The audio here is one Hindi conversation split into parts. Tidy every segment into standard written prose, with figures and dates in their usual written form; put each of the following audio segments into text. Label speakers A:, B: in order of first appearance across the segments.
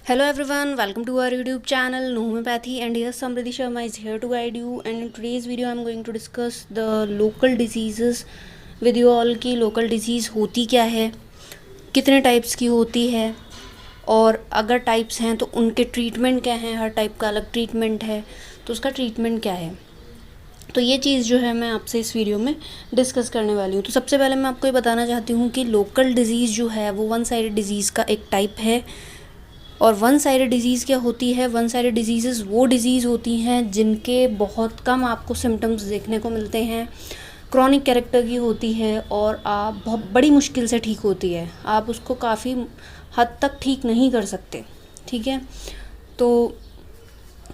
A: Hello everyone, welcome to our YouTube channel No Homeopathy, and here Samriddhi Sharma is here to guide you. And in today's video I'm going to discuss the local diseases with you all की local disease होती क्या है, कितने टाइप्स की होती है, और अगर टाइप्स हैं तो उनके ट्रीटमेंट क्या हैं. हर टाइप का अलग ट्रीटमेंट है तो उसका ट्रीटमेंट क्या है. तो ये चीज़ जो है मैं आपसे इस वीडियो में डिस्कस करने वाली हूँ. तो सबसे पहले मैं आपको ये बताना चाहती हूँ कि लोकल डिजीज़ जो है वो वन साइडेड डिजीज़ का एक टाइप है. और वन साइडेड डिज़ीज़ क्या होती है? वन साइडेड डिजीज़ वो डिज़ीज़ होती हैं जिनके बहुत कम आपको सिम्टम्स देखने को मिलते हैं, क्रॉनिक कैरेक्टर की होती है और आप बहुत बड़ी मुश्किल से ठीक होती है. आप उसको काफ़ी हद तक ठीक नहीं कर सकते. ठीक है, तो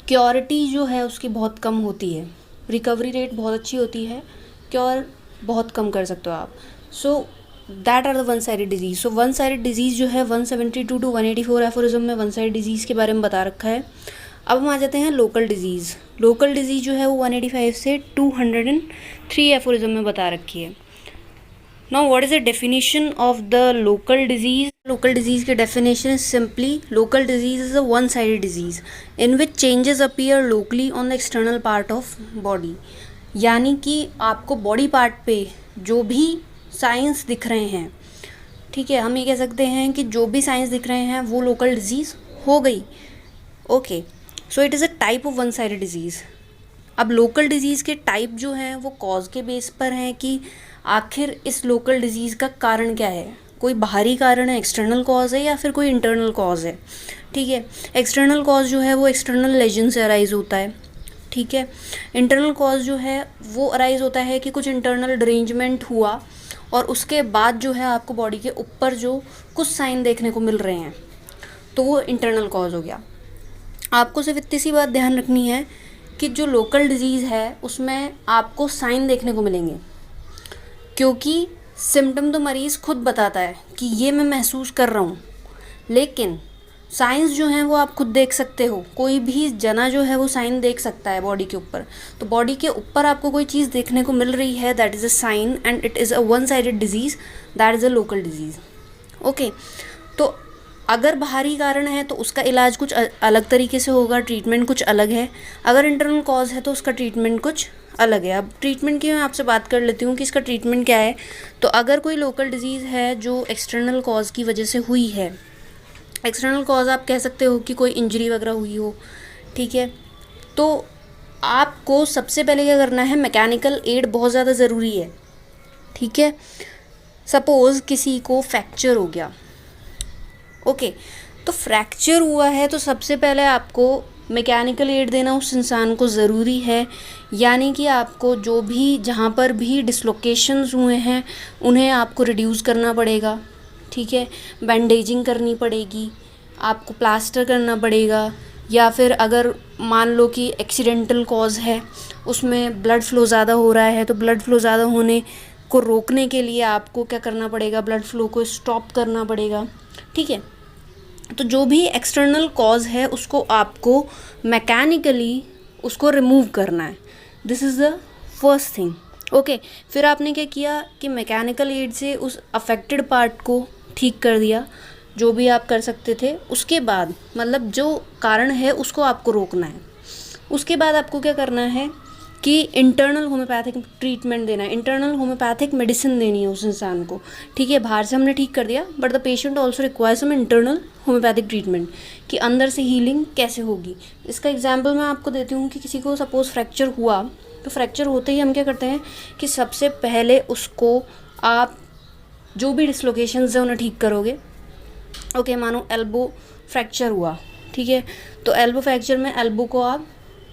A: क्योरिटी जो है उसकी बहुत कम होती है, रिकवरी रेट बहुत अच्छी होती है, क्योर बहुत कम कर सकते हो आप. So that are the one sided disease. So one sided disease जो है 172 to 184 एफोरिज्म में वन साइड डिजीज़ के बारे में बता रखा है. अब हम आ जाते हैं लोकल डिजीज़. लोकल डिजीज़ जो है वो 185 से 203 एफोरिज्म में बता रखी है. Now what is the definition of the local disease? Local disease की definition is simply local disease is a one sided disease in which changes appear locally on the external part of body. यानी कि आपको बॉडी पार्ट पे जो भी साइंस दिख रहे हैं, ठीक है, हम ये कह सकते हैं कि जो भी साइंस दिख रहे हैं वो लोकल डिजीज़ हो गई. Okay, so it is a type of one sided disease. अब लोकल डिजीज़ के टाइप जो हैं वो कॉज के बेस पर हैं कि आखिर इस लोकल डिजीज़ का कारण क्या है. कोई बाहरी कारण है, एक्सटर्नल कॉज है, या फिर कोई इंटरनल कॉज है. ठीक है, एक्सटर्नल कॉज जो है वो एक्सटर्नल लेजन से अराइज होता है. ठीक है, इंटरनल कॉज जो है वो अराइज होता है कि कुछ इंटरनल डिरेंजमेंट हुआ और उसके बाद जो है आपको बॉडी के ऊपर जो कुछ साइन देखने को मिल रहे हैं तो वो इंटरनल कॉज हो गया. आपको सिर्फ इतनी सी बात ध्यान रखनी है कि जो लोकल डिजीज़ है उसमें आपको साइन देखने को मिलेंगे, क्योंकि सिम्टम तो मरीज़ खुद बताता है कि ये मैं महसूस कर रहा हूँ, लेकिन साइंस जो हैं वो आप खुद देख सकते हो. कोई भी जना जो है वो साइन देख सकता है बॉडी के ऊपर. तो बॉडी के ऊपर आपको कोई चीज़ देखने को मिल रही है, that is a sign and it is a one sided disease, that is a local disease. Okay, तो अगर बाहरी कारण है तो उसका इलाज कुछ अलग तरीके से होगा, ट्रीटमेंट कुछ अलग है. अगर इंटरनल कॉज है तो उसका ट्रीटमेंट कुछ अलग है. अब ट्रीटमेंट की मैं आपसे बात कर लेती हूँ कि इसका ट्रीटमेंट क्या है. तो अगर कोई लोकल डिजीज़ है जो एक्सटर्नल कॉज की वजह से हुई है, एक्सटर्नल कॉज आप कह सकते हो कि कोई इंजरी वगैरह हुई हो, ठीक है, तो आपको सबसे पहले क्या करना है, मैकेनिकल एड बहुत ज़्यादा ज़रूरी है. ठीक है, सपोज़ किसी को फ्रैक्चर हो गया. ओके, तो फ्रैक्चर हुआ है तो सबसे पहले आपको मैकेनिकल एड देना उस इंसान को ज़रूरी है. यानी कि आपको जो भी जहाँ पर भी डिसलोकेशंस हुए हैं उन्हें आपको रिड्यूस करना पड़ेगा. ठीक है, बैंडेजिंग करनी पड़ेगी, आपको प्लास्टर करना पड़ेगा, या फिर अगर मान लो कि एक्सीडेंटल कॉज है उसमें ब्लड फ्लो ज़्यादा हो रहा है तो ब्लड फ्लो ज़्यादा होने को रोकने के लिए आपको क्या करना पड़ेगा, ब्लड फ्लो को स्टॉप करना पड़ेगा. ठीक है, तो जो भी एक्सटर्नल कॉज है उसको आपको मैकेनिकली उसको रिमूव करना है. This is the first thing. Okay, फिर आपने क्या किया कि मैकेनिकल एड से उस अफेक्टेड पार्ट को ठीक कर दिया, जो भी आप कर सकते थे. उसके बाद मतलब जो कारण है उसको आपको रोकना है. उसके बाद आपको क्या करना है कि इंटरनल होम्योपैथिक ट्रीटमेंट देना है, इंटरनल होम्योपैथिक मेडिसिन देनी है उस इंसान को. ठीक है, बाहर से हमने ठीक कर दिया, but the patient also requires some internal homeopathic treatment कि अंदर से हीलिंग कैसे होगी. इसका एग्जाम्पल मैं आपको देती हूँ कि किसी को सपोज़ फ्रैक्चर हुआ, तो फ्रैक्चर होते ही हम क्या करते हैं कि सबसे पहले उसको आप जो भी डिसलोकेशंस हैं उन्हें ठीक करोगे. ओके, मानो एल्बो फ्रैक्चर हुआ, ठीक है, तो एल्बो फ्रैक्चर में एल्बो को आप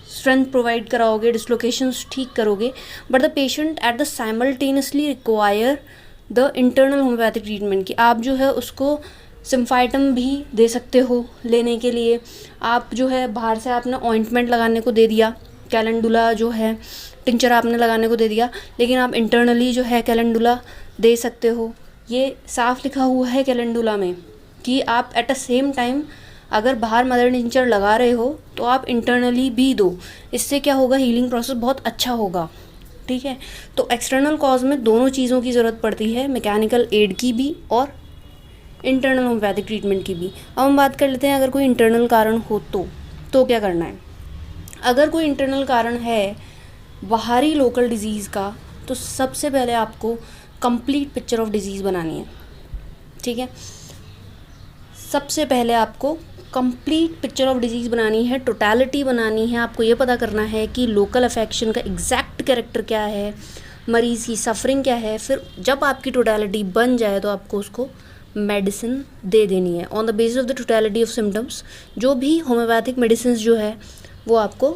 A: स्ट्रेंथ प्रोवाइड कराओगे, डिसलोकेशंस ठीक करोगे, but the patient at the simultaneously require the internal homeopathic treatment कि आप जो है उसको सिम्फाइटम भी दे सकते हो लेने के लिए. आप जो है बाहर से आपने ऑइंटमेंट लगाने को दे दिया, कैलेंडुला जो है टिंचर आपने लगाने को दे दिया, लेकिन आप इंटरनली जो है कैलेंडुला दे सकते हो. ये साफ लिखा हुआ है कैलेंडुला में कि आप एट अ सेम टाइम अगर बाहर मदर टिंचर लगा रहे हो तो आप इंटरनली भी दो. इससे क्या होगा, हीलिंग प्रोसेस बहुत अच्छा होगा. ठीक है, तो एक्सटर्नल कॉज में दोनों चीज़ों की ज़रूरत पड़ती है, मैकेनिकल एड की भी और इंटरनल होम्योपैथिक ट्रीटमेंट की भी। अब हम बात कर लेते हैं अगर कोई इंटरनल कारण हो तो क्या करना है। अगर कोई इंटरनल कारण है बाहरी लोकल डिजीज़ का, तो सबसे पहले आपको कंप्लीट पिक्चर ऑफ डिजीज़ बनानी है, ठीक है। सबसे पहले आपको कंप्लीट पिक्चर ऑफ डिजीज़ बनानी है, टोटलिटी बनानी है। आपको ये पता करना है कि लोकल अफेक्शन का एग्जैक्ट कैरेक्टर क्या है, मरीज़ की सफरिंग क्या है। फिर जब आपकी टोटलिटी बन जाए तो आपको उसको मेडिसिन दे देनी है on the basis of the totality of symptoms. जो भी होम्योपैथिक मेडिसिन जो है वो आपको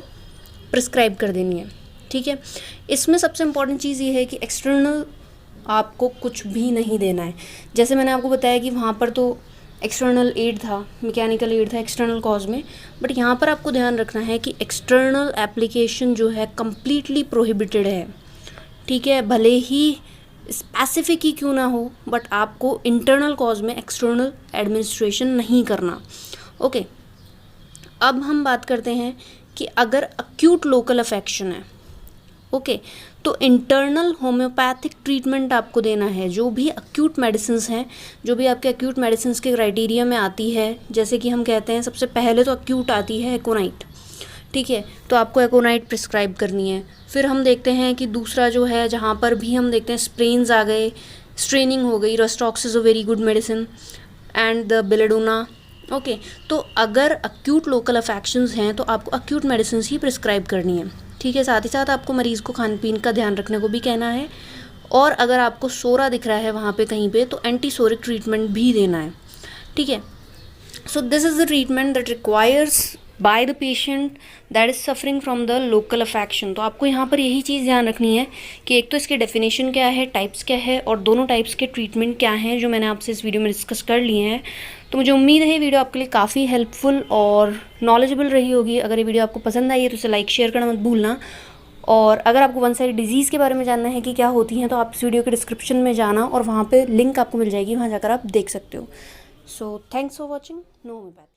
A: प्रिस्क्राइब कर देनी है, ठीक है। इसमें सबसे इम्पॉर्टेंट चीज़ ये है कि एक्सटर्नल आपको कुछ भी नहीं देना है। जैसे मैंने आपको बताया कि वहाँ पर तो एक्सटर्नल एड था, मैकेनिकल एड था एक्सटर्नल कॉज में, बट यहाँ पर आपको ध्यान रखना है कि एक्सटर्नल एप्लीकेशन जो है कम्प्लीटली प्रोहिबिटेड है, ठीक है। भले ही स्पेसिफिक ही क्यों ना हो, बट आपको इंटरनल कॉज में एक्सटर्नल एडमिनिस्ट्रेशन नहीं करना, ओके। अब हम बात करते हैं कि अगर अक्यूट लोकल अफेक्शन है, ओके, तो इंटरनल होम्योपैथिक ट्रीटमेंट आपको देना है। जो भी अक्यूट मेडिसिन्स हैं, जो भी आपके अक्यूट मेडिसिन्स के क्राइटेरिया में आती है, जैसे कि हम कहते हैं सबसे पहले तो अक्यूट आती है एकोनाइट, ठीक है, तो आपको एकोनाइट प्रिस्क्राइब करनी है। फिर हम देखते हैं कि दूसरा जो है जहाँ पर भी हम देखते हैं स्प्रेन्स आ गए, स्ट्रेनिंग हो गई, rhus tox is a very good medicine and the belladonna, okay. तो अगर अक्यूट लोकल अफेक्शंस हैं तो आपको अक्यूट मेडिसिन ही प्रिस्क्राइब करनी है, ठीक है। साथ ही साथ आपको मरीज़ को खान पीन का ध्यान रखने को भी कहना है, और अगर आपको सोरा दिख रहा है वहाँ पे कहीं पे तो एंटीसोरिक ट्रीटमेंट भी देना है, ठीक है। So this is the treatment that requires by the patient that is suffering from the local affection. तो आपको यहाँ पर यही चीज़ ध्यान रखनी है कि एक तो इसकी डेफिनेशन क्या है, टाइप्स क्या है, और दोनों टाइप्स के ट्रीटमेंट क्या हैं, जो मैंने आपसे इस वीडियो में डिस्कस कर लिए हैं। तो मुझे उम्मीद है ये वीडियो आपके लिए काफ़ी हेल्पफुल और नॉलेजेबल रही होगी। अगर ये वीडियो आपको पसंद आई है तो इसे लाइक शेयर करना मत भूलना। और अगर आपको वन साइड डिजीज़ के बारे में जानना है कि क्या होती हैं, तो आप इस वीडियो के डिस्क्रिप्शन में जाना और वहाँ पे लिंक आपको मिल जाएगी, वहाँ जाकर आप देख सकते हो। So thanks for watching know homeopathy.